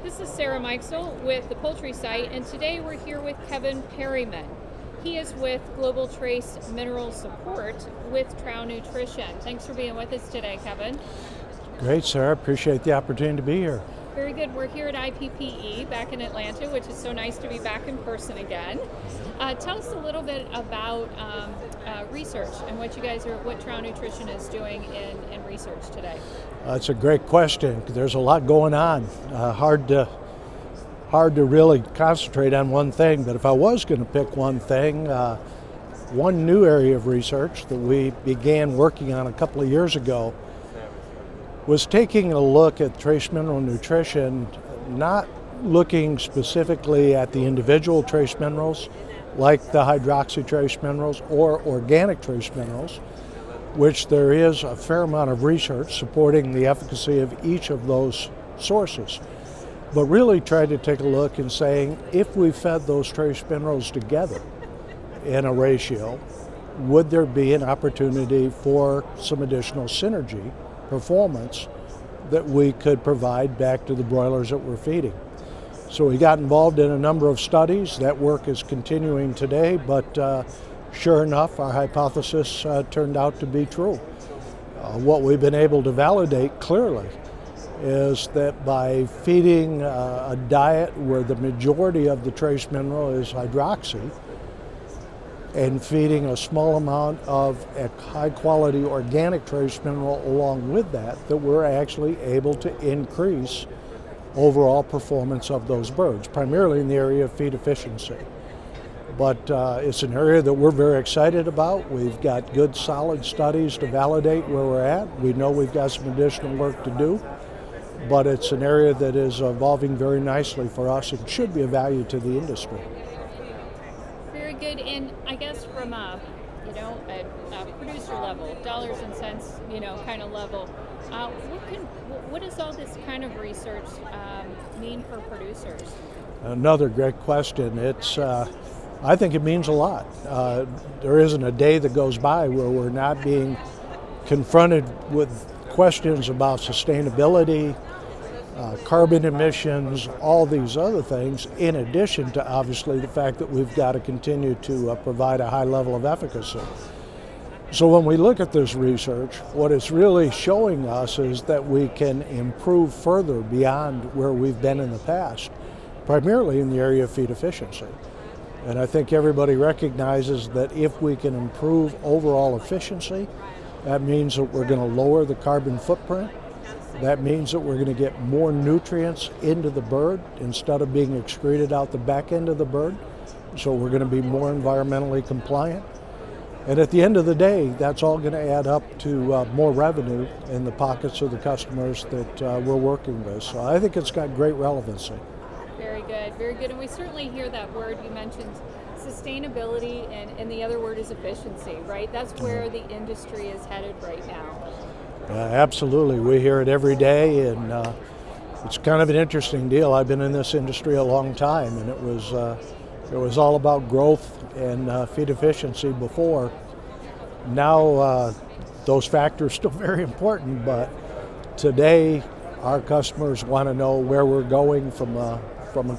This is Sarah Meixel with the Poultry Site, and today we're here with Kevin Perryman. He is with Global Trace Mineral Support with Trouw Nutrition. Thanks for being with us today, Kevin. Great, Sarah. Appreciate the opportunity to be here. Very good. We're here at IPPE back in Atlanta, which is so nice to be back in person again. Tell us a little bit about research and what Trouw Nutrition is doing in research today. It's a great question. There's a lot going on. Hard to really concentrate on one thing, but if I was going to pick one thing, one new area of research that we began working on a couple of years ago was taking a look at trace mineral nutrition, not looking specifically at the individual trace minerals like the hydroxy trace minerals or organic trace minerals, which there is a fair amount of research supporting the efficacy of each of those sources. But really try to take a look and saying, if we fed those trace minerals together in a ratio, would there be an opportunity for some additional synergy performance that we could provide back to the broilers that we're feeding? So we got involved in a number of studies. That work is continuing today, but sure enough, our hypothesis turned out to be true. What we've been able to validate clearly is that by feeding a diet where the majority of the trace mineral is hydroxy and feeding a small amount of a high quality organic trace mineral along with that we're actually able to increase overall performance of those birds, primarily in the area of feed efficiency. But it's an area that we're very excited about. We've got good solid studies to validate where we're at. We know we've got some additional work to do, but it's an area that is evolving very nicely for us and should be of value to the industry. Very good. And I guess from a producer level, dollars and cents, kind of level, what does all this kind of research mean for producers? Another great question. I think it means a lot. There isn't a day that goes by where we're not being confronted with questions about sustainability, carbon emissions, all these other things, in addition to obviously the fact that we've got to continue to provide a high level of efficacy. So when we look at this research, what it's really showing us is that we can improve further beyond where we've been in the past, primarily in the area of feed efficiency. And I think everybody recognizes that if we can improve overall efficiency, that means that we're going to lower the carbon footprint. That means that we're going to get more nutrients into the bird instead of being excreted out the back end of the bird. So we're going to be more environmentally compliant. And at the end of the day, that's all going to add up to more revenue in the pockets of the customers that we're working with. So I think it's got great relevancy. Very good, very good. And we certainly hear that word. You mentioned sustainability, and the other word is efficiency, right? That's where the industry is headed right now. Absolutely. We hear it every day, and it's kind of an interesting deal. I've been in this industry a long time, and it was all about growth and feed efficiency before. Now those factors are still very important, but today our customers want to know where we're going from a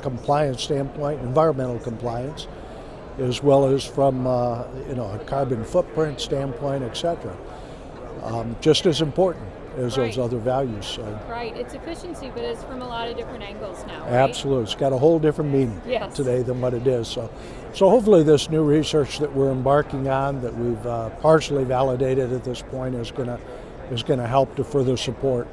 compliance standpoint, environmental compliance, as well as from a carbon footprint standpoint, etc. Just as important as those other values. So. Right, it's efficiency, but it's from a lot of different angles now, right? Absolutely, it's got a whole different meaning today than what it is. So hopefully this new research that we're embarking on, that we've partially validated at this point, is going to help to further support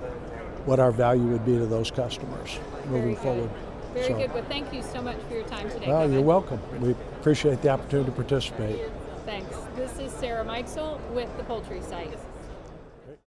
what our value would be to those customers moving forward. Very good. Well, thank you so much for your time today, Well, Kevin. You're welcome. We appreciate the opportunity to participate. Thanks. This is Sarah Meixel with the Poultry Site.